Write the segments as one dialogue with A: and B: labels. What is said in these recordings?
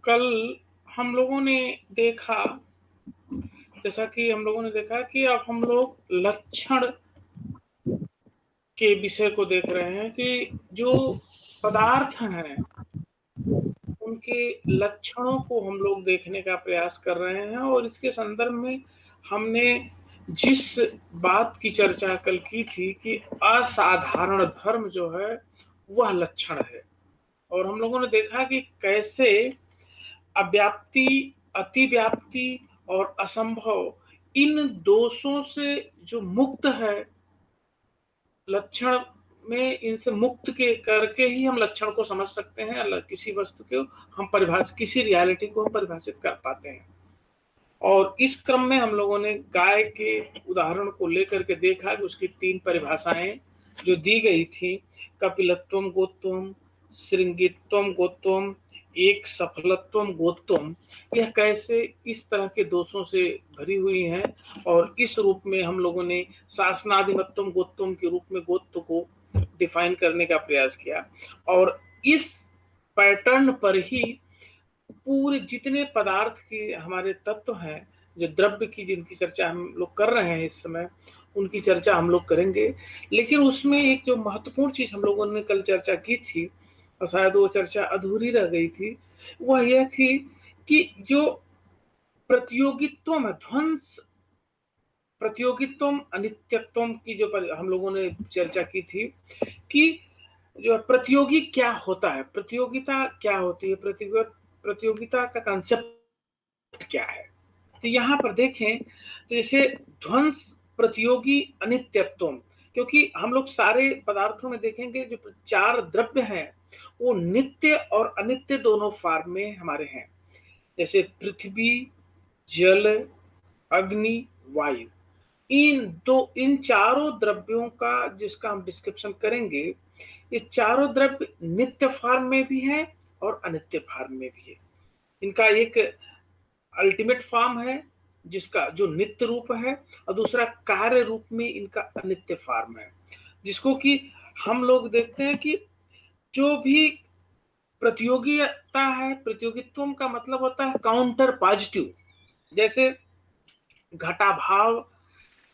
A: कल हम लोगों ने देखा जैसा कि हम लोगों ने देखा कि अब हम लोग लक्षण के विषय को देख रहे हैं कि जो पदार्थ हैं उनके लक्षणों को हम लोग देखने का प्रयास कर रहे हैं और इसके संदर्भ में हमने जिस बात की चर्चा कल की थी कि असाधारण धर्म जो है वह लक्षण है। और हम लोगों ने देखा कि कैसे अव्याप्ति, अतिव्याप्ति और असंभव इन दोषों से जो मुक्त है लक्षण में, इनसे मुक्त के करके ही हम लक्षण को समझ सकते हैं। किसी वस्तु को हम परिभाषित, किसी रियलिटी को हम परिभाषित कर पाते हैं। और इस क्रम में हम लोगों ने गाय के उदाहरण को लेकर के देखा कि उसकी 3 परिभाषाएं जो दी गई थी, कपिलत्वम गोत्वम, श्रृंगित्वम गोत्वम, एक सफलत्वम गोत्वम, यह कैसे इस तरह के दोषों से भरी हुई हैं। और इस रूप में हम लोगों ने शासनाधिमत्वम गोत्वम के रूप में गोत्व को डिफाइन करने का प्रयास किया। और इस पैटर्न पर ही पूरे जितने पदार्थ के हमारे तत्व हैं, जो द्रव्य की जिनकी चर्चा हम लोग कर रहे हैं इस समय, उनकी चर्चा हम लोग करेंगे। लेकिन उसमें एक जो महत्वपूर्ण चीज हम लोगों ने कल चर्चा की थी और शायद वो चर्चा अधूरी रह गई थी, वह यह थी कि जो प्रतियोगित्व में ध्वंस, प्रतियोगित्व अनित्यत्व की जो हम लोगों ने चर्चा की थी कि जो प्रतियोगी क्या होता है, प्रतियोगिता क्या होती है, प्रतियोगिता का कंसेप्ट क्या है। तो यहाँ पर देखें तो जैसे ध्वंस, प्रतियोगी, अनित्यत्व, क्योंकि हम लोग सारे पदार्थों में देखेंगे जो 4 द्रव्य हैं वो नित्य और अनित्य दोनों फॉर्म में हमारे हैं। जैसे पृथ्वी, जल, अग्नि, वायु, इन चारों द्रव्यों का जिसका हम डिस्क्रिप्शन करेंगे, ये चारों द्रव्य नित्य फॉर्म में भी है और अनित्य फॉर्म में भी है। इनका एक अल्टीमेट फॉर्म है जिसका जो नित्य रूप है, और दूसरा कार्य रूप में इनका अनित्य फॉर्म है, जिसको कि हम लोग देखते हैं कि जो भी प्रतियोगिता है, प्रतियोगित्व का मतलब होता है काउंटर पॉजिटिव। जैसे घटाभाव,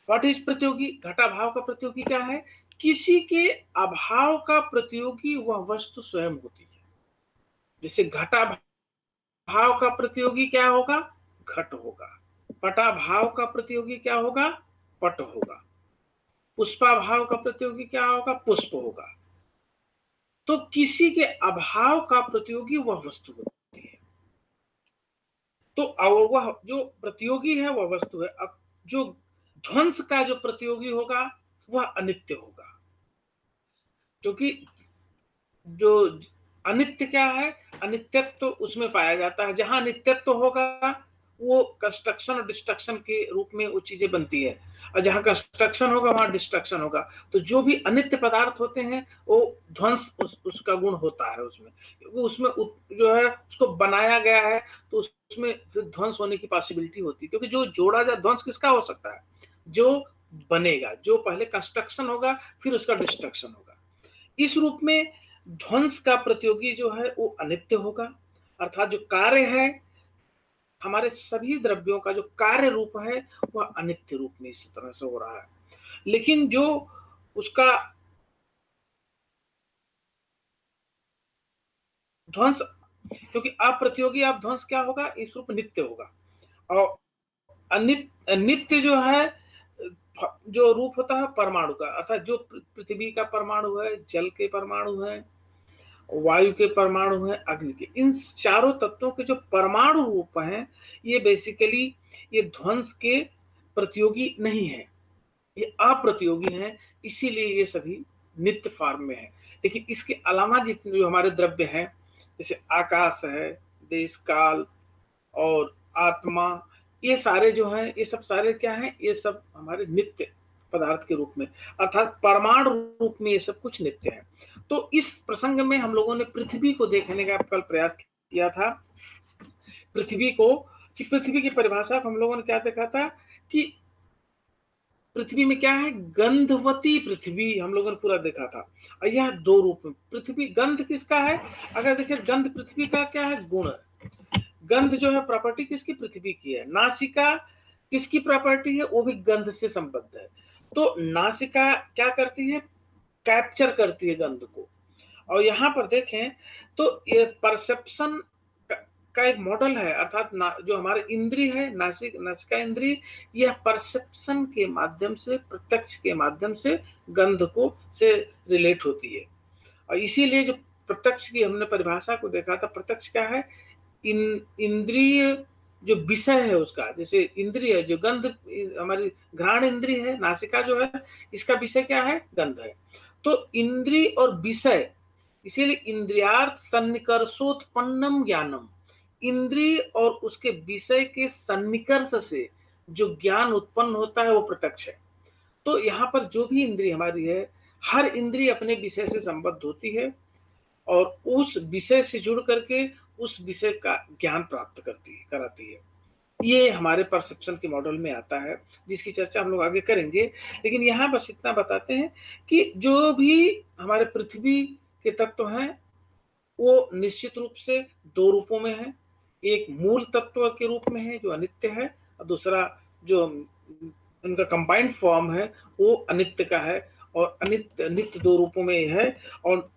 A: व्हाट इज प्रतियोगी, घटाभाव का प्रतियोगी क्या है, किसी के अभाव का प्रतियोगी वह वस्तु स्वयं होती है। जैसे घटाभाव का प्रतियोगी क्या होगा, घट होगा। पटाभाव का प्रतियोगी क्या होगा, पट होगा। पुष्पाभाव का प्रतियोगी क्या होगा, पुष्प होगा। तो किसी के अभाव का प्रतियोगी वह वस्तु होती है। तो वह जो प्रतियोगी है वह वस्तु है। अब जो ध्वंस का जो प्रतियोगी होगा वह अनित्य होगा, क्योंकि जो अनित्य क्या है, अनित्यत्व तो उसमें पाया जाता है। जहां नित्यत्व होगा वो कंस्ट्रक्शन और डिस्ट्रक्शन के रूप में वो चीजें बनती है, और जहां कंस्ट्रक्शन होगा वहां डिस्ट्रक्शन होगा। तो जो भी अनित्य पदार्थ होते हैं वो ध्वंस उसका गुण होता है उसमें, क्योंकि उसमें जो है उसको बनाया गया है, तो उसमें फिर ध्वंस होने की पॉसिबिलिटी होती है। क्योंकि जो जोड़ा जाए, ध्वंस किसका हो सकता है, जो बनेगा, जो पहले कंस्ट्रक्शन होगा फिर उसका डिस्ट्रक्शन होगा। इस रूप में ध्वंस का प्रतियोगी जो है वो अनित्य होगा, अर्थात जो कार्य है, हमारे सभी द्रव्यों का जो कार्य रूप है वह अनित्य रूप में इस तरह से हो रहा है। लेकिन जो उसका ध्वंस, क्योंकि अप्रतियोगी अब ध्वंस क्या होगा, इस रूप नित्य होगा। और नित्य जो है, जो रूप होता है परमाणु का, अर्थात जो पृथ्वी का परमाणु है, जल के परमाणु है, वायु के परमाणु है, अग्नि के, इन चारों तत्वों के जो परमाणु रूप हैं, ये बेसिकली ये ध्वंस के प्रतियोगी नहीं है, ये अप्रतियोगी हैं। इसीलिए ये सभी नित्य फॉर्म में है। लेकिन इसके अलावा जितने जो हमारे द्रव्य हैं, जैसे आकाश है, देश काल और आत्मा, ये सारे जो हैं, ये सब सारे क्या हैं, ये सब हमारे नित्य पदार्थ के रूप में, अर्थात परमाणु रूप में ये सब कुछ नित्य है। तो इस प्रसंग में हम लोगों ने पृथ्वी को देखने का कल प्रयास किया था। पृथ्वी को, कि पृथ्वी की परिभाषा हम लोगों ने क्या देखा था कि पृथ्वी में क्या है, गंधवती पृथ्वी हम लोगों ने पूरा देखा था। और यह 2 रूप में पृथ्वी, गंध किसका है, अगर देखिए गंध पृथ्वी का क्या है, गुण है। गंध जो है प्रॉपर्टी किसकी? पृथ्वी की है। नासिका किसकी प्रॉपर्टी है? वो भी गंध से संबद्ध है। तो नासिका क्या करती है? कैप्चर करती है गंध को। और यहाँ पर देखें तो ये परसेप्शन का एक मॉडल है, अर्थात जो हमारे इंद्रिय है, नासिका इंद्रिय, यह परसेप्शन के माध्यम से, प्रत्यक्ष के माध्यम से गंध को से रिलेट होती है। और इसीलिए जो प्रत्यक्ष की हमने परिभाषा को देखा था, प्रत्यक्ष क्या है? इंद्रिय जो विषय है उसका, जैसे इंद्रिय जो गंध, हमारी घ्राण इंद्रिय है, नासिका जो है, इसका विषय क्या है? गंध है। तो इंद्रिय और विषय, इसीलिए इंद्रियार्थ सन्निकर्षोत्पन्नम ज्ञानम, इंद्रिय और उसके विषय के सन्निकर्ष से जो ज्ञान उत्पन्न होता है वो प्रत्यक्ष है। तो यहाँ पर जो भी इंद्रिय हमारी है, हर इंद्रिय अपने विषय से संबद्ध होती है और उस विषय से जुड़ करके उस विषय का ज्ञान प्राप्त कराती है। ये हमारे परसेप्शन के मॉडल में आता है, जिसकी चर्चा हम लोग आगे करेंगे। लेकिन यहाँ बस इतना बताते हैं कि जो भी हमारे पृथ्वी के तत्व हैं वो निश्चित रूप से दो रूपों में है। एक मूल तत्व के रूप में है जो अनित्य है, और दूसरा जो उनका कंबाइंड फॉर्म है वो अनित्य का है। और अनित्य नित्य दो रूपों में है। और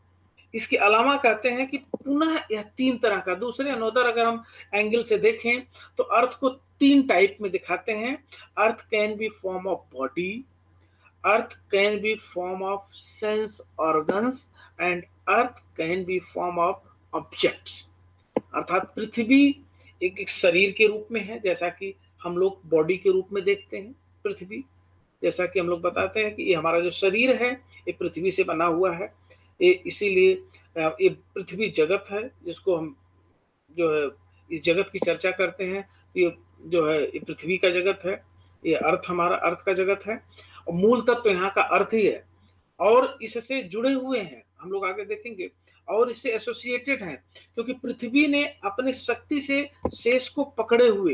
A: इसके अलावा कहते हैं कि पुनः यह तीन तरह का, दूसरे अनोदर अगर हम एंगल से देखें तो अर्थ को तीन टाइप में दिखाते हैं। Earth can be form of body, earth can be form of sense organs, and earth can be form of objects. अर्थात पृथ्वी एक शरीर के रूप में है, जैसा कि हम लोग बॉडी के रूप में देखते हैं पृथ्वी। जैसा कि हम लोग बताते हैं कि ये हमारा जो शरीर है ये पृथ्वी से बना हुआ है। ये इसीलिए ये पृथ्वी जगत है, जिसको हम जो है इस जगत की चर्चा करते हैं। ये जो है ये पृथ्वी का जगत है, ये अर्थ हमारा अर्थ का जगत है। और मूल तत्व यहाँ का अर्थ ही है और इससे जुड़े हुए हैं, हम लोग आगे देखेंगे, और इससे एसोसिएटेड हैं, क्योंकि पृथ्वी ने अपने शक्ति से शेष को पकड़े हुए।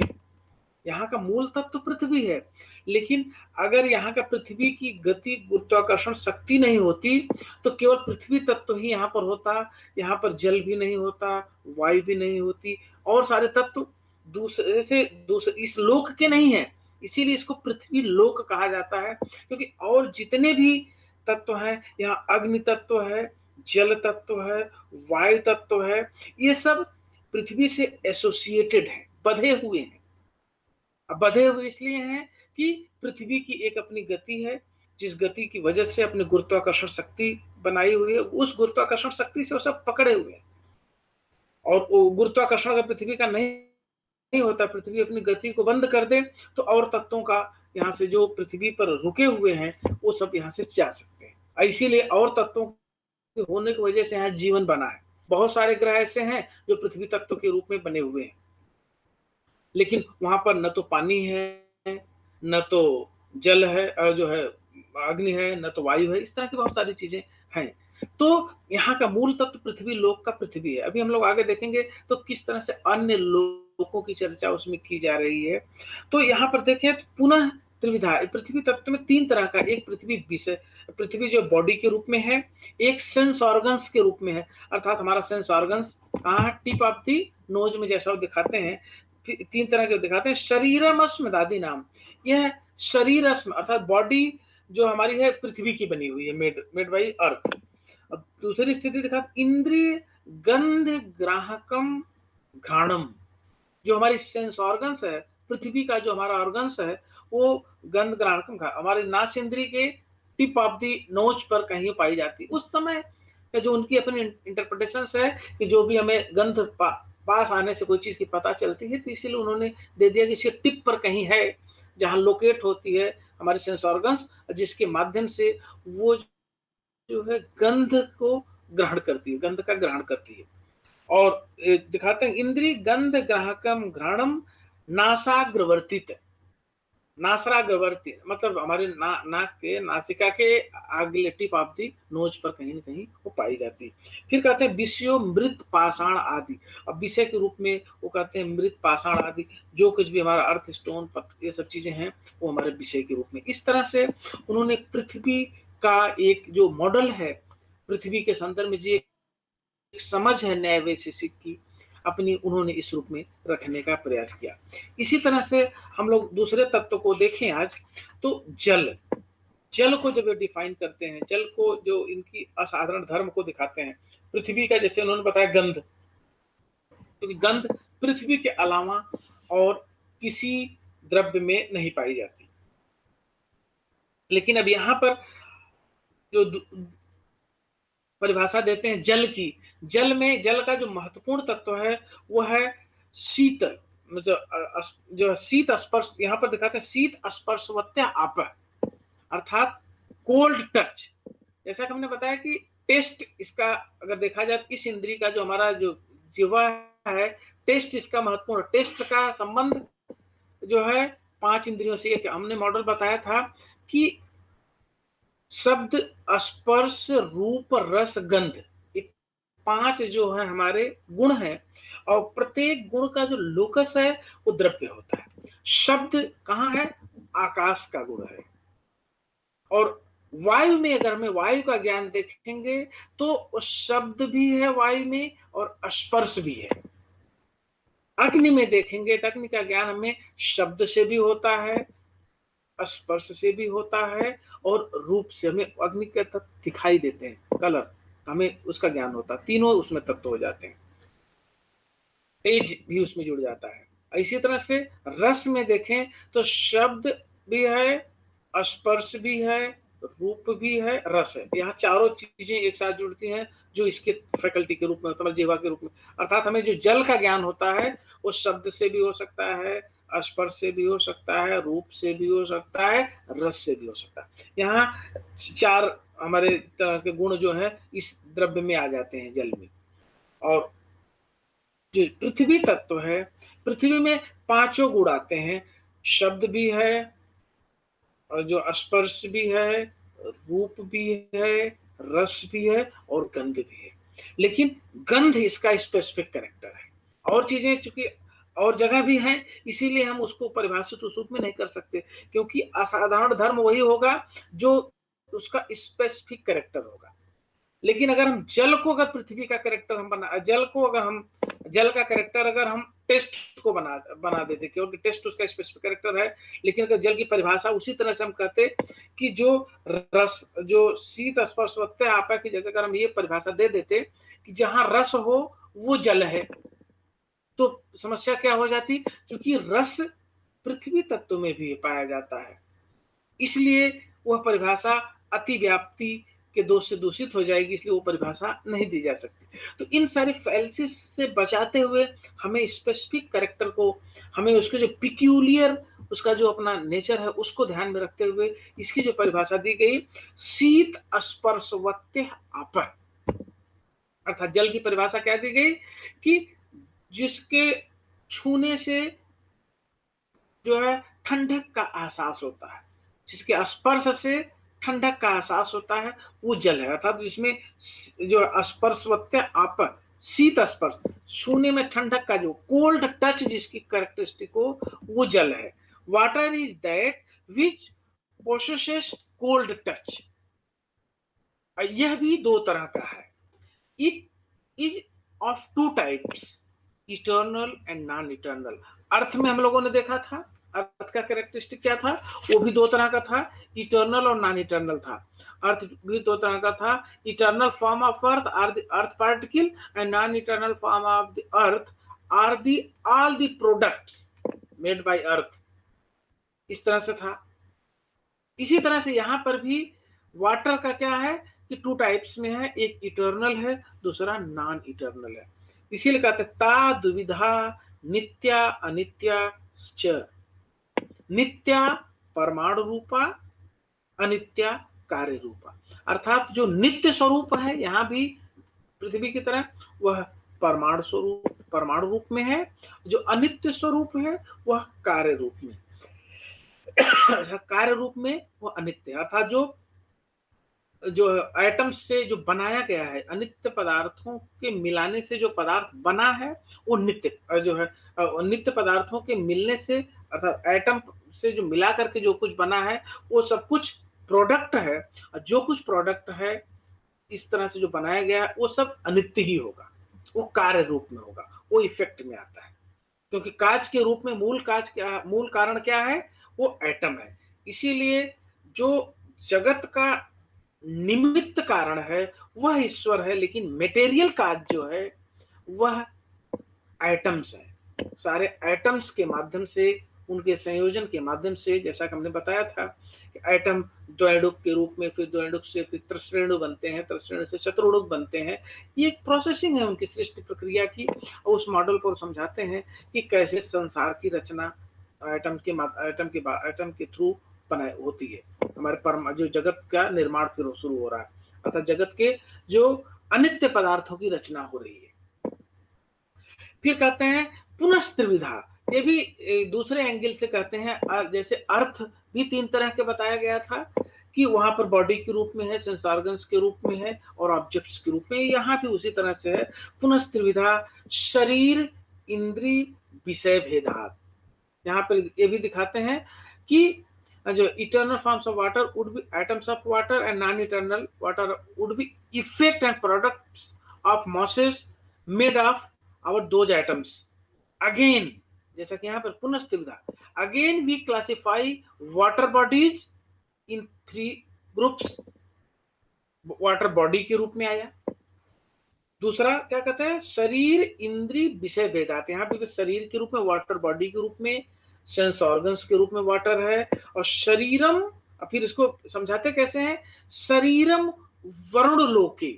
A: यहाँ का मूल तत्व तो पृथ्वी है, लेकिन अगर यहाँ का पृथ्वी की गति गुरुत्वाकर्षण शक्ति नहीं होती तो केवल पृथ्वी तत्व ही यहाँ पर होता। यहाँ पर जल भी नहीं होता, वायु भी नहीं होती, और सारे तत्व दूसरे इस लोक के नहीं है। इसीलिए इसको पृथ्वी लोक कहा जाता है, क्योंकि और जितने भी तत्व हैं, यहाँ अग्नि तत्व है, जल तत्व है, वायु तत्व है, ये सब पृथ्वी से एसोसिएटेड है, बंधे हुए हैं। अब बंधे हुए इसलिए हैं कि पृथ्वी की एक अपनी गति है, जिस गति की वजह से अपनी गुरुत्वाकर्षण शक्ति बनाई हुई है, उस गुरुत्वाकर्षण शक्ति से वो सब पकड़े हुए हैं। और वो गुरुत्वाकर्षण अगर पृथ्वी का नहीं होता, पृथ्वी अपनी गति को बंद कर दे, तो और तत्वों का यहाँ से जो पृथ्वी पर रुके हुए हैं वो सब यहाँ से जा सकते हैं। इसीलिए और तत्वों के होने की वजह से यहाँ जीवन बना है। बहुत सारे ग्रह ऐसे हैं जो पृथ्वी तत्व के रूप में बने हुए हैं, लेकिन वहां पर न तो पानी है, न तो जल है, जो है अग्नि है, न तो वायु है। इस तरह की बहुत सारी चीजें हैं। तो यहाँ का मूल तत्व पृथ्वी लोक का पृथ्वी है। अभी हम लोग आगे देखेंगे तो किस तरह से अन्य लोकों की चर्चा उसमें की जा रही है। तो यहाँ पर देखें तो पुनः त्रिविधा, पृथ्वी तत्व में तीन तरह का, एक पृथ्वी विषय, पृथ्वी जो बॉडी के रूप में है, एक सेंस ऑर्गन्स के रूप में है, अर्थात हमारा सेंस ऑर्गन्स कहाँ, टिप ऑफ दी नोज में जैसा वो दिखाते हैं। तीन तरह के दिखाते हैं। शरीरमस्म दादी नाम, यह शरीरस्म अर्थात बॉडी जो हमारी है पृथ्वी की बनी हुई है, मेड बाई अर्थ। अब दूसरी स्थिति दिखा इंद्रिय गंध ग्राहकम घ्राणम, जो हमारी सेंस ऑर्गन्स है, पृथ्वी का जो हमारा ऑर्गन्स है वो गंध ग्राहकम, हमारे नाश इंद्रिय के टिप ऑफ दी नोज पर कहीं पाई जाती। उस समय जो उनकी अपनी इंटरप्रिटेशन है कि जो भी हमें गंध पास आने से कोई चीज की पता चलती है, तो इसीलिए उन्होंने दे दिया कि इसके टिप पर कहीं है जहां लोकेट होती है हमारी सेंस ऑर्गन्स, जिसके माध्यम से वो जो है गंध को ग्रहण करती है, गंध का ग्रहण करती है। और दिखाते हैं इंद्रिय गंध ग्राहकम घ्राणम नासाग्रवर्तित, नासराग्रवर्ती मतलब हमारे नाक के नासिका के अगले टिप ऑफ दी नोज पर कहीं ना कहीं वो पाई जाती है। फिर कहते हैं विषयो मृत पाषाण आदि। अब विषय के रूप में वो कहते हैं मृत पाषाण आदि, जो कुछ भी हमारा अर्थ स्टोन पत्थर ये सब चीजें हैं वो हमारे विषय के रूप में। इस तरह से उन्होंने पृथ्वी का एक जो मॉडल है, पृथ्वी के संदर्भ में जो एक समझ है न्याय वैशेषिक की, अपनी उन्होंने इस रूप में रखने का प्रयास किया। इसी तरह से हम लोग दूसरे तत्व को देखें आज, तो जल। जल को जब डिफाइन करते हैं, जल को जो इनकी असाधारण धर्म को दिखाते हैं, पृथ्वी का जैसे उन्होंने बताया गंध, क्योंकि गंध पृथ्वी के अलावा और किसी द्रव्य में नहीं पाई जाती। लेकिन अब यहां पर जो परिभाषा देते हैं जल की, जल में जल का जो महत्वपूर्ण तत्व है वो है शीतल, जो शीत स्पर्श यहां पर दिखाते हैं, शीत स्पर्शवत्या आप, अर्थात कोल्ड टच। जैसा कि हमने बताया कि टेस्ट इसका अगर देखा जाए, इस इंद्री का जो हमारा जो जिह्वा है, टेस्ट इसका महत्वपूर्ण, टेस्ट का संबंध जो है 5 इंद्रियों से। हमने मॉडल बताया था कि शब्द, स्पर्श, रूप, रस, गंध, ये 5 जो है हमारे गुण हैं, और प्रत्येक गुण का जो लोकस है वो द्रव्य होता है। शब्द कहाँ है? आकाश का गुण है। और वायु में अगर हमें वायु का ज्ञान देखेंगे तो शब्द भी है वायु में और स्पर्श भी है। अग्नि में देखेंगे तो अग्नि का ज्ञान हमें शब्द से भी होता है, स्पर्श से भी होता है, और रूप से हमें अग्नि के तत्व दिखाई देते हैं, कलर, हमें उसका ज्ञान होता है। तीनों उसमें तत्व हो जाते हैं, तेज भी उसमें जुड़ जाता है। इसी तरह से रस में देखें तो शब्द भी है, स्पर्श भी है, रूप भी है, रस है। यहाँ चारों चीजें एक साथ जुड़ती हैं जो इसके फैकल्टी के रूप में होता है, जीवा के रूप में। अर्थात हमें जो जल का ज्ञान होता है वो शब्द से भी हो सकता है, स्पर्श से भी हो सकता है, रूप से भी हो सकता है, रस से भी हो सकता है। यहाँ 4 हमारे तरह के गुण जो है इस द्रव्य में आ जाते हैं, जल में। और जो पृथ्वी तत्व है, पृथ्वी में 5 गुण आते हैं, शब्द भी है, और जो स्पर्श भी है, रूप भी है, रस भी है, और गंध भी है। लेकिन गंध इसका स्पेसिफिक कैरेक्टर है, और चीजें चूंकि और जगह भी हैं, इसीलिए हम उसको परिभाषित उस रूप में नहीं कर सकते, क्योंकि असाधारण धर्म वही होगा जो उसका स्पेसिफिक कैरेक्टर होगा। लेकिन अगर हम जल को, अगर पृथ्वी का कैरेक्टर हम बना, जल को अगर हम, जल का कैरेक्टर अगर हम टेस्ट को बना देते, क्योंकि टेस्ट उसका स्पेसिफिक कैरेक्टर है। लेकिन अगर जल की परिभाषा उसी तरह से हम कहते कि जो रस, जो शीत स्पर्श आपा की जगह अगर हम ये परिभाषा दे देते कि जहां रस हो वो जल है, तो समस्या क्या हो जाती? क्योंकि रस पृथ्वी तत्व में भी पाया जाता है, इसलिए वह परिभाषा अति व्याप्ति के दोष से दूषित हो जाएगी, इसलिए वो परिभाषा नहीं दी जा सकती। तो इन सारी फैल्सिस से बचाते हुए हमें स्पेसिफिक कैरेक्टर को, हमें उसके जो पिक्यूलियर, उसका जो अपना नेचर है उसको ध्यान में रखते हुए इसकी जो परिभाषा दी गई, शीत स्पर्शवत्य आप, अर्थात जल की परिभाषा क्या दी गई कि जिसके छूने से जो है ठंडक का एहसास होता है, जिसके स्पर्श से ठंडक का एहसास होता है, वो जल है। अर्थात जिसमें जो स्पर्शवत्य आप, शीत स्पर्श, छूने में ठंडक का जो कोल्ड टच जिसकी कैरेक्टरिस्टिक हो, वो जल है। Water is that which possesses cold touch. यह भी 2 तरह का है। It is of 2 types, eternal and non eternal. Earth में हम लोगों ने देखा था, अर्थ का कैरेक्टरिस्टिक क्या था, वो भी 2 तरह का था, इटर्नल और नॉन इटर्नल था। अर्थ भी 2 तरह का था, eternal form of earth are the earth particle, and non eternal form of the earth are the all the products made by earth. इस तरह से था। इसी तरह से यहां पर भी वाटर का क्या है कि 2 टाइप्स में है, एक इटर्नल है, दूसरा नॉन इटर्नल है। इसीलिए कहते ता दुविधा नित्या अनित्या च। नित्या परमाणु रूपा, अनित्या कार्य रूपा। अर्थात जो नित्य स्वरूप है यहां भी पृथ्वी की तरह, वह परमाणु रूप में है। जो अनित्य स्वरूप है वह कार्य रूप में, कार्य रूप में वह अनित्य है। अर्थात जो एटम से जो बनाया गया है, अनित्य पदार्थों के मिलाने से जो पदार्थ बना है वो नित्य जो है, नित्य पदार्थों के मिलने से, अर्थात एटम से जो मिला करके जो कुछ बना है वो सब कुछ प्रोडक्ट है। और जो कुछ प्रोडक्ट है इस तरह से जो बनाया गया है वो सब अनित्य ही होगा। वो कार्य रूप में होगा, वो इफेक्ट में आता है, क्योंकि काज के रूप में मूल कारण क्या है? वो एटम है। इसीलिए जो जगत का निमित्त कारण है वह ईश्वर है, लेकिन मटेरियल काज जो है वह एटम्स हैं। सारे एटम्स के माध्यम से, उनके संयोजन के माध्यम से, जैसा कि हमने बताया था कि एटम द्वैणुक के रूप में, फिर द्वैणुक से फिर त्रिश्रेणु बनते हैं, त्रिश्रेणु से चतुर्णुक बनते हैं। ये एक प्रोसेसिंग है उनकी सृष्टि प्रक्रिया की, और उस मॉडल को समझाते हैं कि कैसे संसार की रचना एटम के थ्रू बनाई होती है। हमारे जो जगत का निर्माण फिर शुरू हो रहा है, अर्थात जगत के जो अनित्य पदार्थों की रचना हो रही है। फिर कहते हैं पुनस्त्रिविधा, ये भी दूसरे एंगल से कहते हैं। जैसे अर्थ भी 3 तरह के बताया गया था कि वहां पर बॉडी के रूप में है, सेंस ऑर्गन्स के रूप में है, और ऑब्जेक्ट्स के रूप में। यहाँ भी उसी तरह से है। पुनस्त्रिविधा शरीर इंद्री विषय भेदात, यहाँ पर ये भी दिखाते हैं कि जो eternal forms of water would be atoms of water, and non eternal water would be effect and products of masses made of our those atoms. Again, जैसा कि यहाँ पर पुनस्त्रिविधा, again we classify water bodies in 3 groups. Water body के रूप में आया। दूसरा क्या कहते हैं? शरीर इंद्री विषय भेदात, यहाँ पे शरीर के रूप में, वाटर बॉडी के रूप में, सेंस ऑर्गन्स के रूप में वाटर है, और शरीरम, फिर इसको समझाते कैसे हैं? शरीरम वरुण लोके।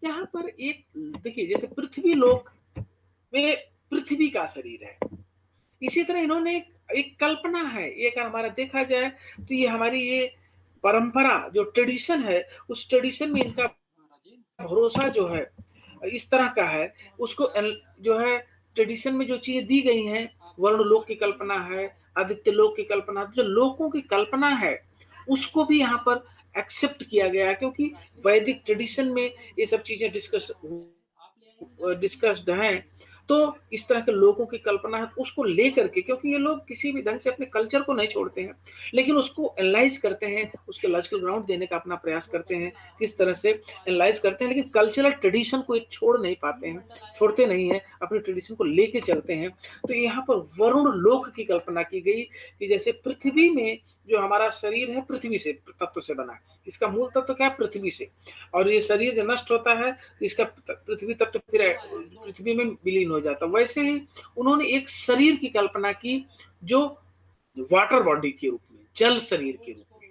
A: यहाँ पर एक देखिए, जैसे पृथ्वी लोक में पृथ्वी का शरीर है, इसी तरह इन्होंने एक कल्पना है। ये अगर हमारा देखा जाए तो ये हमारी ये परंपरा जो ट्रेडिशन है, उस ट्रेडिशन में इनका भरोसा जो है इस तरह का है। उसको जो है ट्रेडिशन में जो चीजें दी गई हैं, वर्ण लोक की कल्पना है, आदित्य लोक की कल्पना, जो लोकों की कल्पना है उसको भी यहाँ पर एक्सेप्ट किया गया है, क्योंकि वैदिक ट्रेडिशन में ये सब चीजें डिस्कस्ड हैं। तो इस तरह के लोगों की कल्पना है, उसको लेकर के, क्योंकि ये लोग किसी भी ढंग से अपने कल्चर को नहीं छोड़ते हैं, लेकिन उसको एनालाइज करते हैं, उसके लॉजिकल ग्राउंड देने का अपना प्रयास करते हैं, किस तरह से एनालाइज करते हैं, लेकिन कल्चरल ट्रेडिशन को छोड़ नहीं पाते हैं, छोड़ते नहीं है, अपने ट्रेडिशन को लेके चलते हैं। तो यहाँ पर वरुण लोक की कल्पना की गई कि जैसे पृथ्वी में जो हमारा शरीर है पृथ्वी से तत्व से बना है, इसका मूल तत्व क्या है? पृथ्वी से। और ये शरीर जब नष्ट होता है तो इसका पृथ्वी तत्व फिर पृथ्वी में विलीन हो जाता है। वैसे ही उन्होंने एक शरीर की कल्पना की जो वाटर बॉडी के रूप में, जल शरीर के रूप में,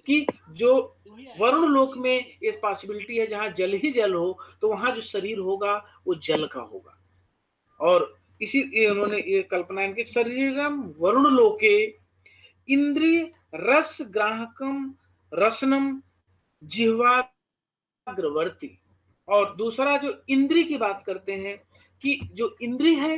A: कि जो वरुण लोक में ये पॉसिबिलिटी है, जहां जल ही जल हो तो वहां जो शरीर होगा वो जल का होगा। और इसी उन्होंने ये कल्पना इनके शरीरम वरुण लोके इंद्रिय रस ग्राहकम रसनम जिह्वाग्रवर्ती। और दूसरा जो इंद्री की बात करते हैं कि जो इंद्री है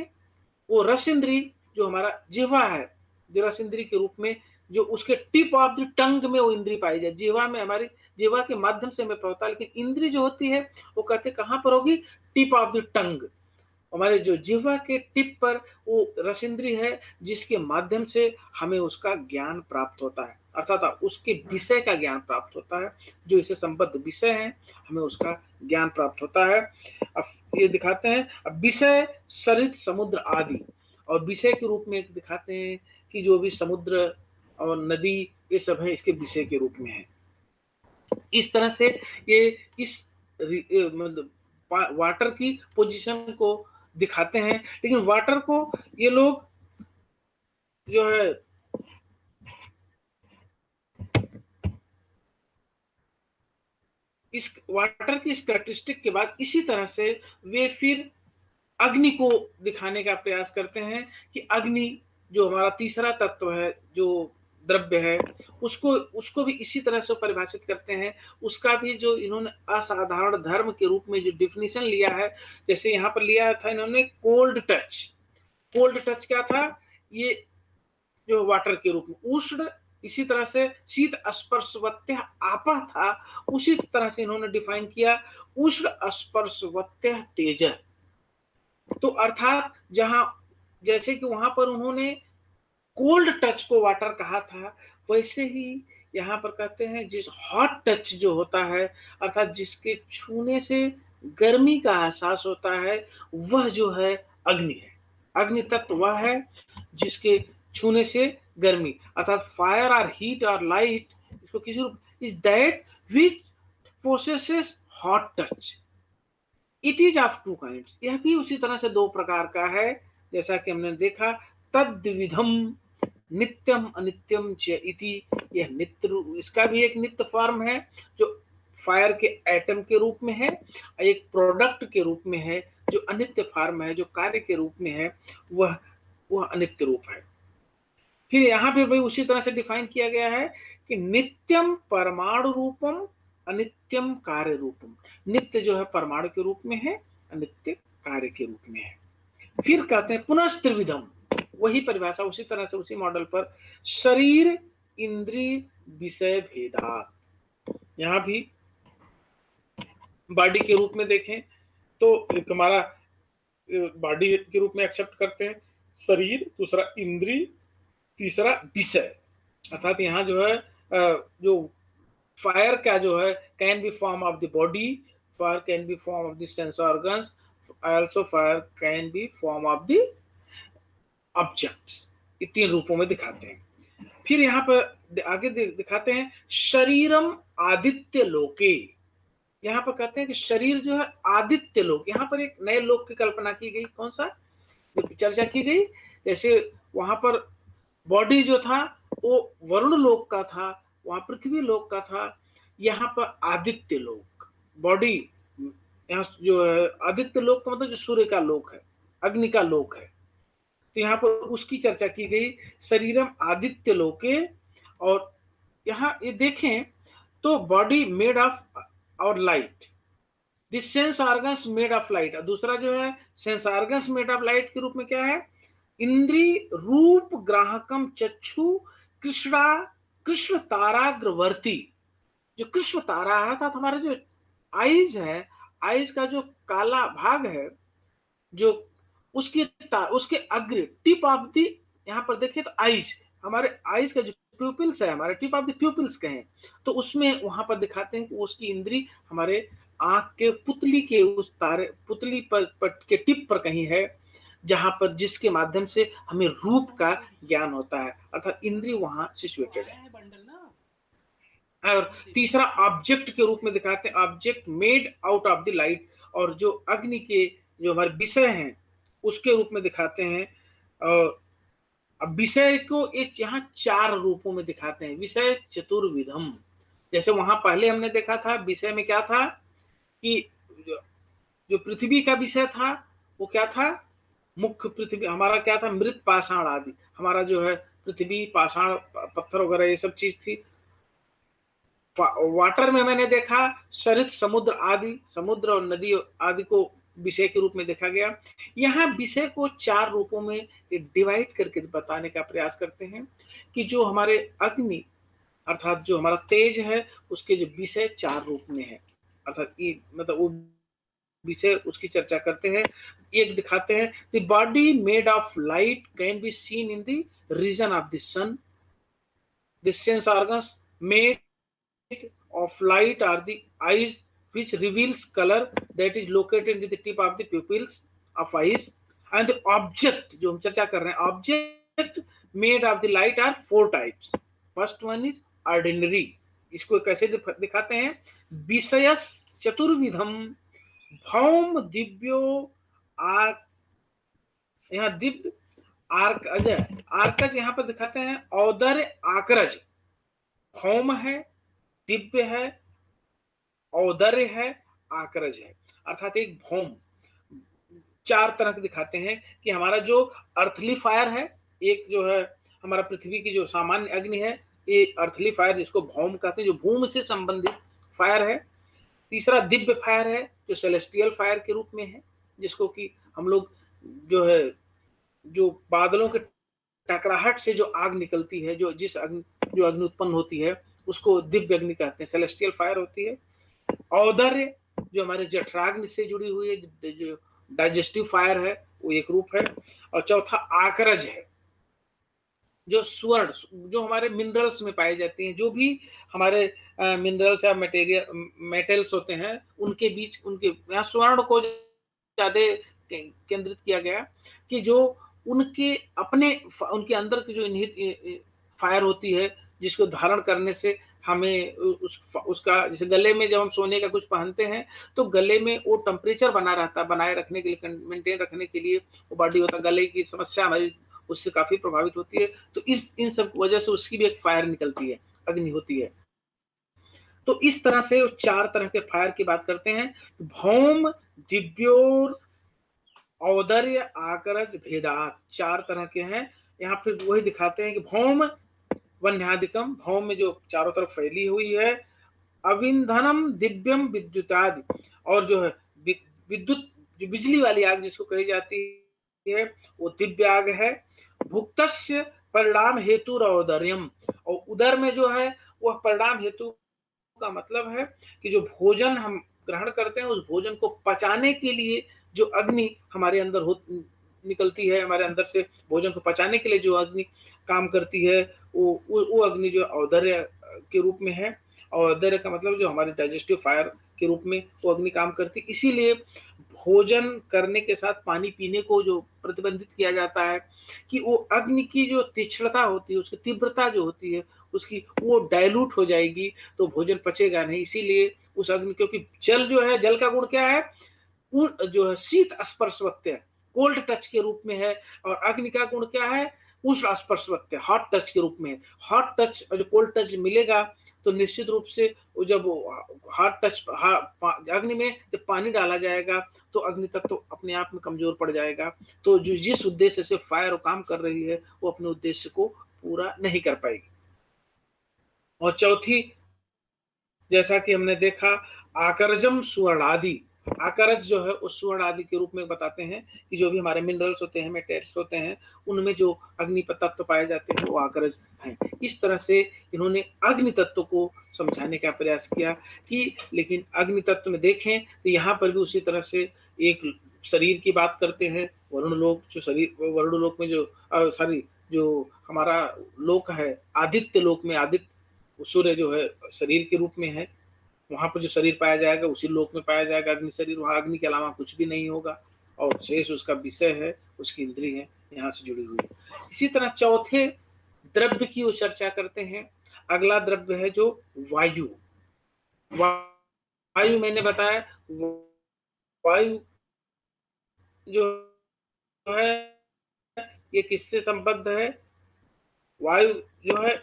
A: वो रस इंद्री, जो हमारा जिह्वा है, जो रस इंद्री के रूप में, जो उसके टिप ऑफ द टंग में वो इंद्री पाई जाए, जिह्वा में, हमारी जिह्वा के माध्यम से हमें पता है। लेकिन इंद्री जो होती है वो कहते कहां पर होगी? टिप ऑफ द टंग, हमारे जो जिह्वा के टिप पर वो रसिंद्री है, जिसके माध्यम से हमें उसका ज्ञान प्राप्त होता है, अर्थात उसके विषय का ज्ञान प्राप्त होता है, जो इससे संबद्ध विषय है हमें उसका ज्ञान प्राप्त होता है। अब ये दिखाते हैं, अब विषय सरित समुद्र आदि, और विषय के रूप में दिखाते हैं कि जो भी समुद्र और नदी ये सब है इसके विषय के रूप में है। इस तरह से ये इस मतलब वाटर की पोजीशन को दिखाते हैं। लेकिन वाटर को ये लोग जो है इस वाटर की स्टैटिस्टिक के बाद इसी तरह से वे फिर अग्नि को दिखाने का प्रयास करते हैं कि अग्नि जो हमारा तीसरा तत्व है, जो द्रव्य है, उसको उसको भी इसी तरह से परिभाषित करते हैं। उसका भी जो इन्होंने असाधारण धर्म के रूप में जो डिफिनीशन लिया है, जैसे यहाँ पर लिया था इन्होंने कोल्ड टच। कोल्ड टच क्या था? ये जो वाटर के रूप में उष्ण, इसी तरह से शीत स्पर्शवत्य आपा था, उसी तरह से इन्होंने डिफाइन किया उष्ण स्पर्शवत्य तेज। तो अर्थात जहां, जैसे कि वहां पर उन्होंने कोल्ड टच को वाटर कहा था, वैसे ही यहाँ पर कहते हैं जिस हॉट टच जो होता है, अर्थात जिसके छूने से गर्मी का एहसास होता है, वह जो है अग्नि है। अग्नि तत्व वह है जिसके छूने से गर्मी, अर्थात फायर और हीट और लाइट, इसको किसी रूप is that which possesses hot touch. It is of two kinds, यह भी उसी तरह से दो प्रकार का है, जैसा कि हमने देखा। तद्विधम नित्यम अनित्यम च इति, यह नित्य, इसका भी एक नित्य फॉर्म है जो फायर के एटम के रूप में है, एक प्रोडक्ट के रूप में है जो अनित्य फॉर्म है, जो कार्य के रूप में है, वह अनित्य रूप है। फिर यहाँ पे भाई उसी तरह से डिफाइन किया गया है कि नित्यम परमाणु रूपम अनित्यम कार्य रूपम। नित्य जो है परमाणु के रूप में है, अनित्य कार्य के रूप में है। फिर कहते हैं पुनः त्रिविधम, वही परिभाषा उसी तरह से उसी मॉडल पर, शरीर इंद्रिय विषय भेदात। यहां भी बॉडी के रूप में देखें तो एक हमारा बॉडी के रूप में एक्सेप्ट करते हैं, शरीर, दूसरा इंद्रिय, तीसरा विषय। अर्थात यहाँ जो है जो फायर का जो है can be form of the body, fire can be form of the sense organs, also fire can be form of the objects। ये तीन रूपों में दिखाते हैं। फिर यहाँ पर आगे दिखाते हैं शरीरम आदित्य लोके। यहाँ पर कहते हैं कि शरीर जो है आदित्य लोक, यहाँ पर एक नए लोक की कल्पना की गई। कौन सा जो चर्चा की गई, जैसे वहां पर बॉडी जो था वो वरुण लोक का था, वहां पृथ्वी लोक का था, यहाँ पर आदित्य लोक। बॉडी यहाँ जो है आदित्य लोक का मतलब जो सूर्य का लोक है, अग्नि का लोक है, तो यहाँ पर उसकी चर्चा की गई, शरीरम आदित्य लोके। और यहाँ ये देखें तो बॉडी मेड ऑफ और light, this sense organs made of light. दूसरा जो है sense organs made of light के रूप में क्या है, इंद्री रूप ग्राहकम चक्षु कृष्णा कृष्ण ताराग्रवर्ती। जो कृष्ण तारा है अर्थात हमारे जो आइज है, आइज का जो काला भाग है, जो उसके अग्र टिप ऑफ दी, यहाँ पर देखिए तो आइज, हमारे आइज का जो प्यूपिल्स है, हमारे टिप ऑफ द प्यूपिल्स कहें तो उसमें वहां पर दिखाते हैं कि उसकी इंद्री हमारे आंख के पुतली के उस तारे पुतली पर के टिप पर कहीं है, जहां पर जिसके माध्यम से हमें रूप का ज्ञान होता है, अर्थात इंद्री वहां सिचुएटेड है। और तीसरा ऑब्जेक्ट के रूप में दिखाते हैं, object made out of the light, और जो अग्नि के जो हमारे विषय हैं उसके रूप में दिखाते हैं। अब विषय को एक यहाँ चार रूपों में दिखाते हैं, विषय चतुर्विधम। जैसे वहां पहले हमने देखा था विषय में क्या था कि जो पृथ्वी का विषय था वो क्या था, मुख्य पृथ्वी हमारा क्या था, मृत पाषाण आदि, हमारा जो है पृथ्वी पाषाण पत्थर वगैरह ये सब चीज थी। वाटर में मैंने देखा सरित समुद्र आदि, समुद्र और नदी आदि को विषय के रूप में देखा गया। यहाँ विषय को चार रूपों में डिवाइड करके बताने का प्रयास करते हैं कि जो हमारे अग्नि अर्थात जो हमारा तेज है उसके जो विषय चार रूप में है, अर्थात ये मतलब वो विषय उसकी चर्चा करते हैं। एक दिखाते हैं the body made of light can be seen in the region of the sun, the sense organs made of light are the eyes which reveals color that is located in the tip of the pupils of eyes, and the object जो हम चर्चा कर रहे हैं object made of the light are four types। first one is ordinary, इसको कैसे दिखाते हैं, विषयस चतुर्विधम भौम दिव्यो यहाँ दिव्य आर्क अजय आर्कज यहाँ पर दिखाते हैं, औदर्य आक्रज, भौम है, दिव्य है, औदर्य है, आक्रज है, अर्थात एक भौम। चार तरह के दिखाते हैं कि हमारा जो अर्थली फायर है, एक जो है हमारा पृथ्वी की जो सामान्य अग्नि है, ये अर्थली फायर जिसको भौम कहते हैं, जो भूमि से संबंधित फायर है। तीसरा दिव्य फायर है जो सेलेस्टियल फायर के रूप में है, जिसको कि हम लोग जो है जो बादलों के टकराहट से जो आग निकलती है, जो अग्नि उत्पन्न होती है उसको दिव्य अग्नि कहते हैं, सेलेस्टियल फायर होती है। औदर्य जो हमारे जठराग्नि से जुड़ी हुई है, जो डाइजेस्टिव फायर है वो एक रूप है। और चौथा आक्रज है, जो स्वर्ण जो हमारे मिनरल्स में पाई जाती हैं, जो भी हमारे मिनरल्स या मेटल्स होते हैं, उनके बीच उनके यहाँ स्वर्ण को ज़्यादा केंद्रित किया गया कि जो उनके अपने उनके अंदर की जो निहित फायर होती है, जिसको धारण करने से हमें उसका जैसे गले में जब हम सोने का कुछ पहनते हैं, तो गले में वो टेम्परेचर बना रहता है, बनाए रखने के लिए, मेंटेन रखने के लिए वो बॉडी होता है। गले की समस्या हमारी उससे काफ़ी प्रभावित होती है। तो इस इन सब वजह से उसकी भी एक फायर निकलती है, अग्नि होती है। तो इस तरह से 4 तरह के फायर की बात करते हैं। भौम, दिव्योर, औदर्य, आकरज, भेदात 4 तरह के हैं। यहाँ फिर वही दिखाते हैं कि भौम वन्याधिकम, भौम में जो चारों तरफ फैली हुई है, अविंधनम दिव्यम विद्युतादि, और जो है विद्युत जो बिजली वाली आग जिसको कही जाती है वो दिव्य आग है। भुक्तस्य परिणाम हेतु रौदर्यम, और उदर में जो है वह परिणाम हेतु का मतलब है कि जो भोजन हम ग्रहण करते हैं उस भोजन को पचाने के लिए जो अग्नि हमारे अंदर हो निकलती है, हमारे अंदर से भोजन को पचाने के लिए जो अग्नि काम करती है, वो अग्नि जो औदर्य के रूप में है। और औदर्य का मतलब जो हमारे डाइजेस्टिव फायर के रूप में वो अग्नि काम करती है। इसीलिए भोजन करने के साथ पानी पीने को जो प्रतिबंधित किया जाता है कि वो अग्नि की जो तीक्ष्णता होती है, उसकी तीव्रता जो होती है, उसकी वो डाइल्यूट हो जाएगी, तो भोजन पचेगा नहीं। इसीलिए उस अग्नि, क्योंकि जल जो है, जल का गुण क्या है, जो है शीत स्पर्शवत्य, कोल्ड टच के रूप में है। और अग्नि का गुण क्या है, उष्ण स्पर्शवत्य, हॉट टच के रूप में है। हॉट टच और जो कोल्ड टच मिलेगा तो निश्चित रूप से जब हॉट टच अग्नि में जब पानी डाला जाएगा तो अग्नि तत्व तो अपने आप में कमजोर पड़ जाएगा। तो जो जिस उद्देश्य से फायर काम कर रही है वो अपने उद्देश्य को पूरा नहीं कर पाएगी। और चौथी, जैसा कि हमने देखा, आकर्जम सुवर्ण आदि, आकर्ज जो है उस सुवर्ण आदि के रूप में बताते हैं कि जो भी हमारे मिनरल्स होते हैं, मेटल्स होते हैं, उनमें जो अग्नि तत्व पाए जाते हैं वो आकर्ज हैं। इस तरह से इन्होंने अग्नि तत्व को समझाने का प्रयास किया कि, लेकिन अग्नि तत्व में देखें तो यहाँ पर भी उसी तरह से एक शरीर की बात करते हैं। वरुण लोक, जो शरीर वरुण लोक में जो सॉरी जो हमारा लोक है, आदित्य लोक में आदित्य सूर्य जो है शरीर के रूप में है, वहां पर जो शरीर पाया जाएगा उसी लोक में पाया जाएगा अग्नि शरीर। वहां अग्नि के अलावा कुछ भी नहीं होगा, और शेष उसका विषय है, उसकी इंद्री है, यहाँ से जुड़ी हुई है। इसी तरह चौथे द्रव्य की वो चर्चा करते हैं। अगला द्रव्य है जो वायु। वायु मैंने बताया, वायु जो है ये किससे संबद्ध है, वायु जो है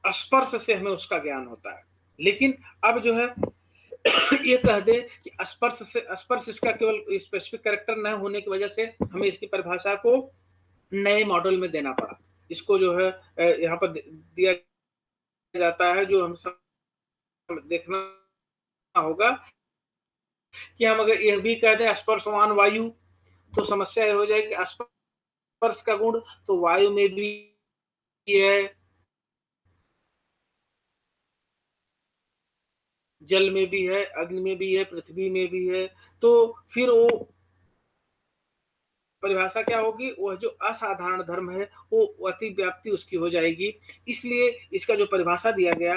A: स्पर्श से हमें उसका ज्ञान होता है। लेकिन अब जो है ये कह दे कि स्पर्श इसका केवल स्पेसिफिक कैरेक्टर न होने की वजह से हमें इसकी परिभाषा को नए मॉडल में देना पड़ा। इसको जो है यहाँ पर दिया जाता है, जो हम सब देखना होगा कि हम अगर यह भी कह दें स्पर्शवान वायु, तो समस्या ये हो जाएगी कि स्पर्श का गुण तो वायु में भी है, जल में भी है, अग्नि में भी है, पृथ्वी में भी है। तो फिर वो परिभाषा क्या होगी, वह जो असाधारण धर्म है वो अति व्याप्ति उसकी हो जाएगी। इसलिए इसका जो परिभाषा दिया गया,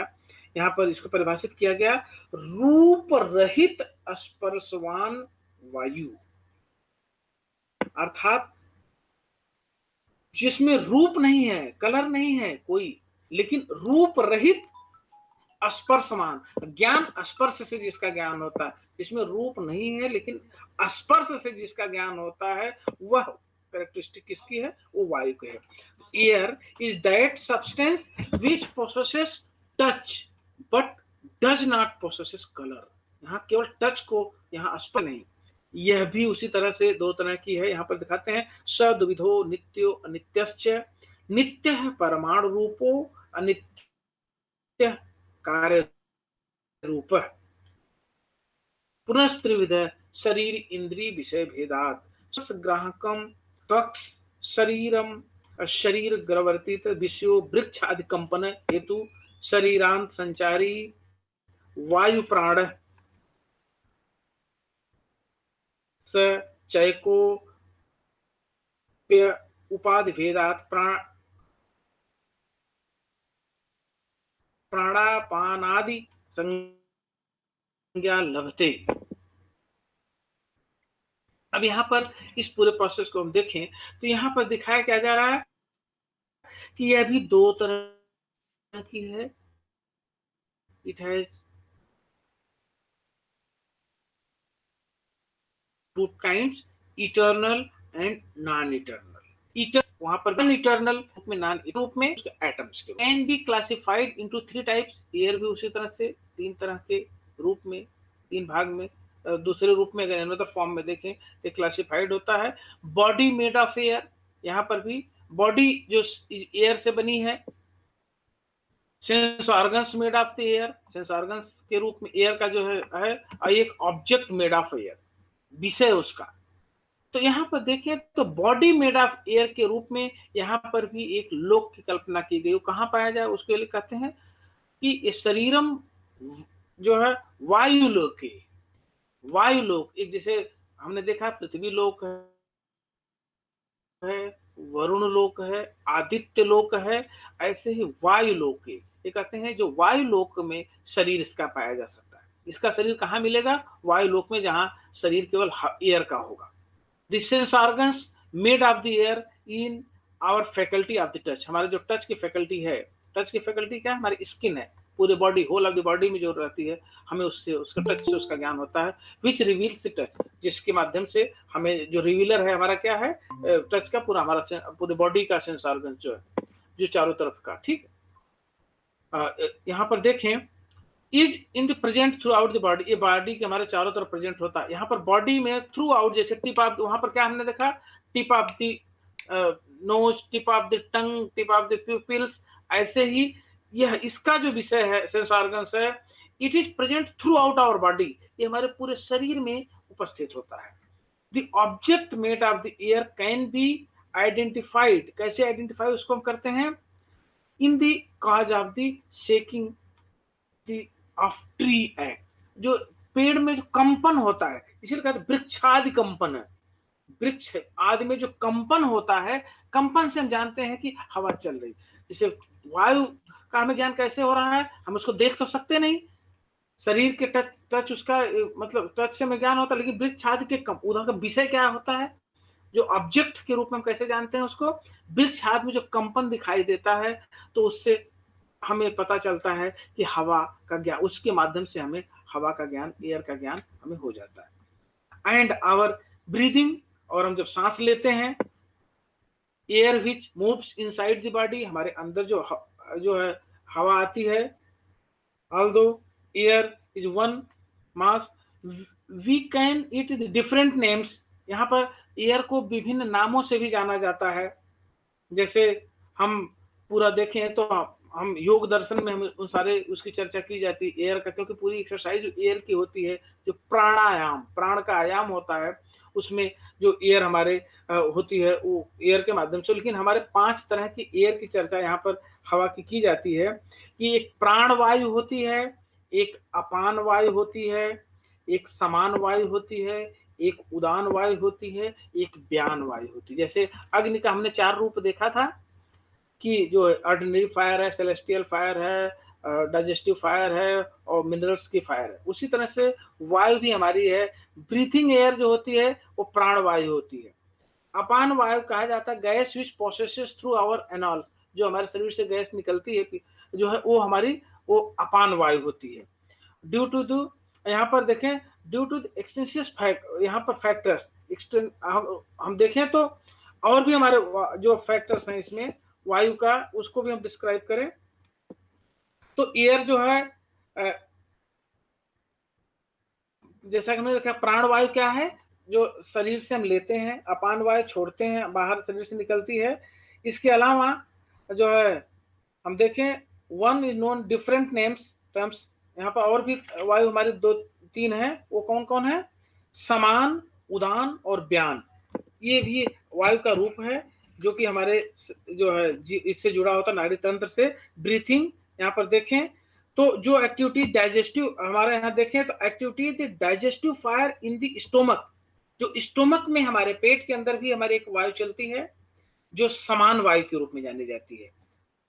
A: यहाँ पर इसको परिभाषित किया गया, रूप रहित स्पर्शवान वायु, अर्थात जिसमें रूप नहीं है, कलर नहीं है कोई, लेकिन रूप रहित स्पर्शमान, ज्ञान स्पर्श से जिसका ज्ञान होता है, जिसमें रूप नहीं है लेकिन स्पर्श से जिसका ज्ञान होता है, वह कैरेक्टरिस्टिक किसकी है, वो वायु की है। Air is that substance which possesses touch but does not possesses colour. यहाँ केवल टच को यहाँ स्पर्श नहीं, यह भी उसी तरह से दो तरह की है। यहाँ पर दिखाते हैं सद्विधो नित्यो अनित्यश्च, नित्य परमाणु रूपो, अनित्य कार्य रूप, पुनस्त्रिविध शरीर इंद्रिय विषय भेदात ग्राहकम त्वक्स शरीरम शरीर ग्रवर्तित विषयो वृक्ष आदि कंपन हेतु शरीरांत संचारी वायु प्राण स चैको उपाधि भेदात प्राणापानादि संज्ञा लभते। अब यहाँ पर इस पूरे प्रोसेस को हम देखें तो यहाँ पर दिखाया क्या जा रहा है कि यह भी दो तरह की है। It has two kinds, eternal and non eternal. वहां पर नॉन इटर्नल रूप में, नॉन रूप में एटम्स के can be classified into three types. Air भी उसी तरह से तीन तरह के रूप में, तीन भाग में, दूसरे रूप में अगर अनदर फॉर्म में देखें तो क्लासिफाइड होता है। बॉडी मेड ऑफ एयर, यहाँ पर भी बॉडी जो एयर से बनी है। Sense organs made of the air, sense organs के रूप में एयर का जो है एक ऑब्जेक्ट मेड ऑफ एयर, विषय उसका। तो यहाँ पर देखिए तो बॉडी मेड ऑफ एयर के रूप में यहाँ पर भी एक लोक की कल्पना की गई। कहाँ पाया जाए उसके लिए कहते हैं कि ये शरीरम जो है वायु लोक है। वायु लोक एक, जैसे हमने देखा पृथ्वी लोक है, वरुण लोक है, आदित्य लोक है, ऐसे ही वायु लोक है। ये कहते हैं जो वायु लोक में शरीर इसका पाया जा सकता है। इसका शरीर कहाँ मिलेगा? वायु लोक में, जहां शरीर केवल एयर का होगा। The sense organs made of the air in our faculty of the touch। हमारे जो टच की फैकल्टी है, टच की फैकल्टी क्या है? हमारी स्किन है, पूरे body, whole of the body में जो रहती है, हमें उससे, उसका टच से उसका ज्ञान होता है। विच रिवील्स द टच, जिसके माध्यम से हमें जो रिवीलर है हमारा क्या है? टच का पूरा हमारा पूरे बॉडी का सेंस ऑर्गन जो है, जो चारों तरफ का। ठीक, यहाँ पर देखें is in the present through out the body. ये बॉडी के हमारे चारों तरफ प्रेजेंट होता है। यहाँ पर बॉडी में थ्रू आउट, जैसे टिप ऑफ, वहां पर क्या हमने देखा? Tip of the nose, tip of the tongue, tip of the pupils. ऐसे ही यह इसका जो विषय है, सेंस ऑर्गन्स है, it is present throughout our body. ये हमारे पूरे शरीर में उपस्थित होता है। The object made of the air can be identified. कैसे आइडेंटिफाई उसको हम करते हैं? In the cause of the shaking of tree act. जो पेड़ में जो कंपन होता है, इसीलिए कहते हैं वृक्षादि कंपन है। वृक्ष आदि में जो कंपन होता है, कंपन से हम जानते हैं कि हवा चल रही। जैसे वायु का हमें ज्ञान कैसे हो रहा है? हम उसको देख तो सकते नहीं, शरीर के टच उसका मतलब टच से हमें ज्ञान होता है, लेकिन वृक्ष आदि के उधर का विषय क्या होता है, जो ऑब्जेक्ट के रूप में हम कैसे जानते हैं उसको? वृक्ष आदि में जो कंपन दिखाई देता है, तो उससे हमें पता चलता है कि हवा का ज्ञान, उसके माध्यम से हमें हवा का ज्ञान, एयर का ज्ञान हमें हो जाता है। एंड आवर ब्रीदिंग, और हम जब सांस लेते हैं, air which moves inside the body, हमारे अंदर जो है हवा आती है। Although air is one mass, we can it different names. यहाँ पर एयर को विभिन्न नामों से भी जाना जाता है। जैसे हम पूरा देखें तो हम योग दर्शन में हम उन सारे उसकी चर्चा की जाती है एयर का, क्योंकि पूरी एक्सरसाइज जो एयर की होती है, जो प्राणायाम, प्राण का आयाम होता है, उसमें जो एयर हमारे होती है वो एयर के माध्यम से। लेकिन हमारे 5 तरह की एयर की चर्चा यहाँ पर हवा की जाती है कि एक प्राण वायु होती है, एक अपान वायु होती है, एक समान वायु होती है, एक उदान वायु होती है, एक व्यान वायु होती है। जैसे अग्नि का हमने 4 रूप देखा था कि जो ऑर्डिनरी फायर है, सेलेस्टियल फायर है, डाइजेस्टिव फायर है और मिनरल्स की फायर है। उसी तरह से वायु भी हमारी है। ब्रीथिंग एयर जो होती है वो प्राण वायु होती है। अपान वायु कहा जाता है gas which processes through our एनॉल्स, जो हमारे शरीर से गैस निकलती है जो है वो हमारी वो अपान वायु होती है। ड्यू टू द, यहाँ पर देखें, ड्यू टू द एक्सटेंसियस फैक्ट, यहाँ पर फैक्टर्स हम देखें तो और भी हमारे जो फैक्टर्स हैं इसमें वायु का, उसको भी हम डिस्क्राइब करें तो एयर जो है जैसा कि हमने देखा, प्राण वायु क्या है? जो शरीर से हम लेते हैं, अपान वायु छोड़ते हैं, बाहर शरीर से निकलती है। इसके अलावा जो है हम देखें, one is known different names terms, यहाँ पर और भी वायु हमारी 2-3 है। वो कौन कौन है? समान, उदान और व्यान। ये भी वायु का रूप है जो कि हमारे जो है इससे जुड़ा होता है नाड़ी तंत्र से। ब्रीथिंग यहाँ पर देखें तो जो एक्टिविटी डाइजेस्टिव हमारे यहाँ देखें तो activity the digestive fire in the stomach, जो स्टोमक में हमारे पेट के अंदर भी हमारी एक वायु चलती है जो समान वायु के रूप में जानी जाती है।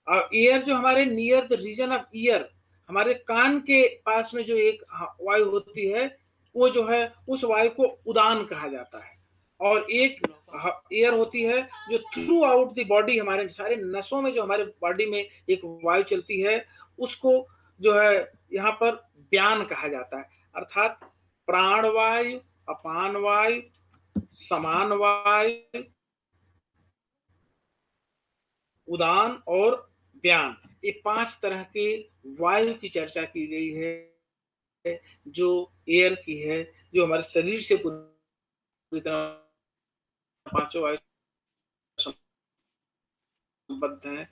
A: और एयर जो हमारे near the region of ear, हमारे कान के पास में जो एक वायु होती है, वो जो है उस वायु को उदान कहा जाता है। और एक एयर होती है जो थ्रू आउट द बॉडी, हमारे सारे नसों में जो हमारे बॉडी में एक वायु चलती है, उसको जो है यहाँ पर व्यान कहा जाता है। अर्थात प्राण वायु, अपान वायु, समान वायु, उदान और व्यान, ये 5 तरह के वायु की चर्चा की गई है, जो एयर की है, जो हमारे शरीर से पूरी तरह पांचों वायु संबद्ध हैं।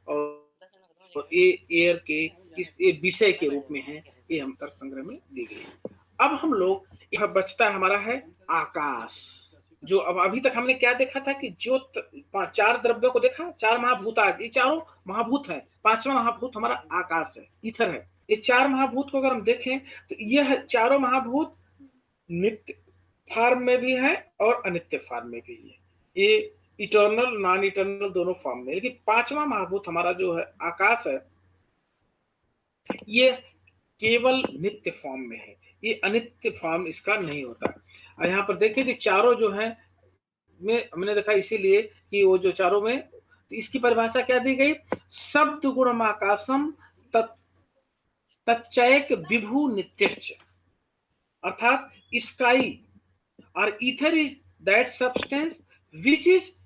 A: और ये एयर के इस ये विषय के रूप में है, ये हम तर्क संग्रह में दी गई है। अब हम लोग यह बचता है हमारा है आकाश, जो अब अभी तक हमने क्या देखा था कि जो 4 द्रव्यों को देखा, 4 महाभूत, आज ये चारों महाभूत है। 5वां महाभूत हमारा आकाश है, ईथर है। ये 4 महाभूत को अगर हम देखें तो यह चारों महाभूत नित्य फॉर्म में भी है और अनित्य फॉर्म में भी है। ये इटर्नल नॉन इटर्नल दोनों फॉर्म में, लेकिन 5वां महाभूत हमारा जो है आकाश है, ये केवल नित्य फॉर्म में है, ये अनित्य फॉर्म इसका नहीं होता। और यहाँ पर देखिए कि चारों जो है में हमने देखा इसीलिए कि वो जो चारों में, तो इसकी परिभाषा क्या दी गई, शब्द गुणम आकाशम तच्चैक विभु नित्यश्च, अर्थात स्काई और ether is that substance which is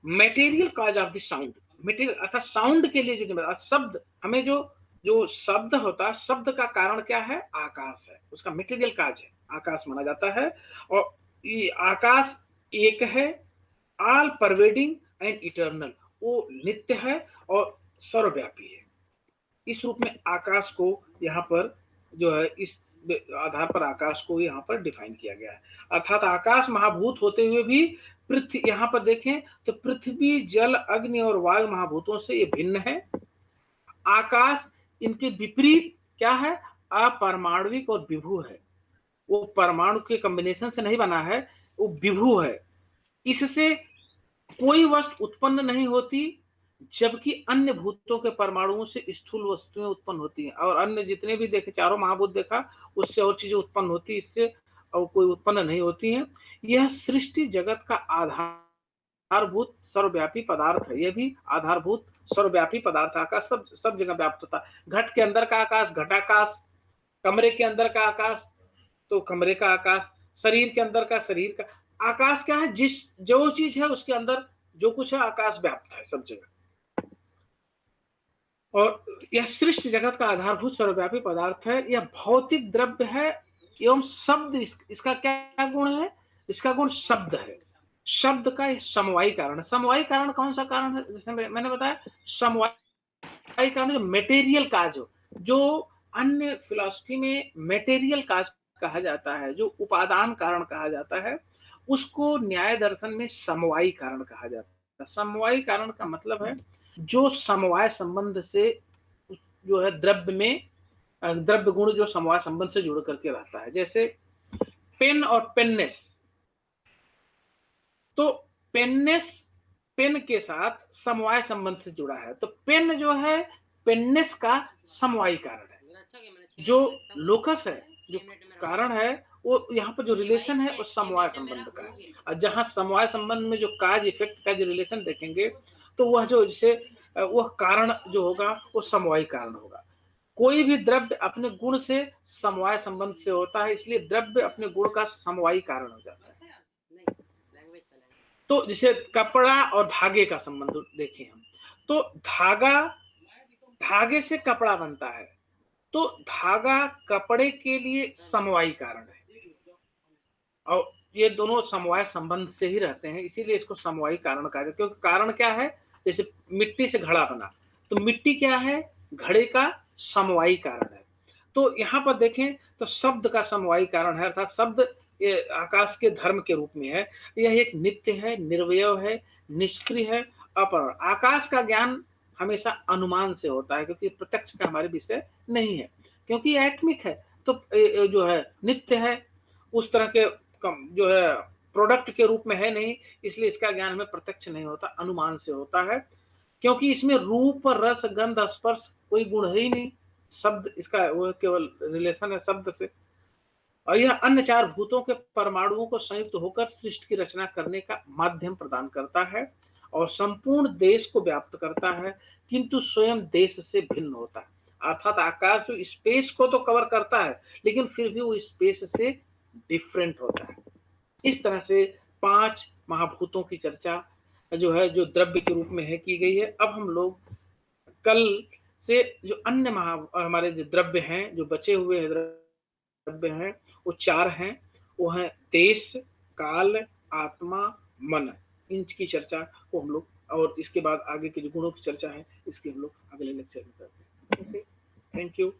A: material cause of the sound. Material अर्थात साउंड के लिए जो शब्द, हमें जो जो शब्द होता है, शब्द का कारण क्या है, आकाश है, उसका मटेरियल काज है, आकाश माना जाता है। और ये आकाश एक है, ऑल परवेडिंग एंड इटर्नल, वो नित्य है और सर्वव्यापी है। इस रूप में आकाश को यहाँ पर जो है इस आधार पर आकाश को यहाँ पर डिफाइन किया गया है। अर्थात आकाश महाभूत होते हुए भी पृथ्वी, यहाँ पर देखें तो पृथ्वी, जल, अग्नि और वायु महाभूतों से ये भिन्न है। आकाश इनके विपरीत क्या है, अपरमाणविक और विभु है। वो परमाणु के कॉम्बिनेशन से नहीं बना है, वो विभु है। इससे कोई वस्तु उत्पन्न नहीं होती, जबकि अन्य भूतों के परमाणुओं से स्थूल वस्तुएं उत्पन्न होती हैं। और अन्य जितने भी देखे, चारों महाभूत देखा, उससे और चीजें उत्पन्न होती, इससे और कोई उत्पन्न नहीं होती हैं। यह सृष्टि जगत का आधारभूत सर्वव्यापी पदार्थ है। यह भी आधारभूत सर्वव्यापी पदार्थ, आकाश सब जगह व्याप्त होता है। घट के अंदर का आकाश घटाकाश, कमरे के अंदर का आकाश तो कमरे का आकाश, शरीर के अंदर का शरीर का आकाश। क्या है, जिस जो चीज है उसके अंदर जो कुछ है, आकाश व्याप्त है सब जगह। और यह सृष्टि जगत का आधारभूत सर्वव्यापी पदार्थ है। यह भौतिक द्रव्य है एवं शब्द, इसका क्या गुण है, इसका गुण शब्द है। शब्द का समवायी कारण है। समवायी कारण कौन सा कारण है, जैसे मैंने बताया, समवायी कारण जो मेटेरियल काज हो, जो अन्य फिलॉसफी में मेटेरियल काज कहा जाता है, जो उपादान कारण कहा जाता है, उसको न्याय दर्शन में समवायी कारण कहा जाता है। समवायी कारण का मतलब है जो समवाय संबंध से जो है द्रव्य में, द्रव्य गुण जो समवाय संबंध से जुड़ करके रहता है। जैसे पेन और पेननेस, तो पेननेस पेन के साथ समवाय संबंध से जुड़ा है, तो पेन जो है पेननेस का समवायी कारण है। जो लोकस है, जो कारण है, वो यहाँ पर जो रिलेशन है वो समवाय संबंध का है। और जहां समवाय संबंध में जो काज इफेक्ट का जो रिलेशन देखेंगे, तो वह जो जैसे वह कारण जो होगा वो समवायी कारण होगा। कोई भी द्रव्य अपने गुण से समवाय संबंध से होता है, इसलिए द्रव्य अपने गुण का समवायी कारण हो जाता है। तो जैसे कपड़ा और धागे का संबंध देखें हम, तो धागे से कपड़ा बनता है, तो धागा कपड़े के लिए समवायी कारण है। और ये दोनों समवाय संबंध से ही रहते हैं, इसीलिए इसको समवायी कारण कहा जाता है। क्योंकि कारण क्या है, जैसे मिट्टी से घड़ा बना, तो मिट्टी क्या है, घड़े का समवायी कारण है। तो यहाँ पर देखें तो शब्द का समवायी कारण है, अर्थात शब्द आकाश के धर्म के रूप में है। यह एक नित्य है, निर्वय है, निष्क्रिय है, अपर। आकाश का ज्ञान हमेशा अनुमान से होता है, क्योंकि प्रत्यक्ष का हमारे विषय नहीं है, क्योंकि एटमिक है, तो जो है नित्य है। उस तरह के जो है प्रोडक्ट के रूप में है नहीं, इसलिए इसका ज्ञान हमें प्रत्यक्ष नहीं होता, अनुमान से होता है। क्योंकि इसमें रूप, रस, गंध, स्पर्श कोई गुण है ही नहीं। शब्द इसका वो केवल रिलेशन है शब्द से। और यह अन्य 4 भूतों के परमाणुओं को संयुक्त होकर सृष्टि की रचना करने का माध्यम प्रदान करता है और संपूर्ण देश को व्याप्त करता है, किंतु स्वयं देश से भिन्न होता है। अर्थात आकाश जो स्पेस को तो कवर करता है, लेकिन फिर भी वो स्पेस से डिफरेंट होता है। इस तरह से 5 महाभूतों की चर्चा जो है, जो द्रव्य के रूप में है की गई है। अब हम लोग कल से जो अन्य हमारे जो द्रव्य हैं, जो बचे हुए द्रव्य हैं, वो 4 हैं। वो हैं देश, काल, आत्मा, मन। इनकी चर्चा को हम लोग, और इसके बाद आगे के जो गुणों की चर्चा है, इसकी हम लोग अगले लेक्चर में करते हैं। Okay, thank you.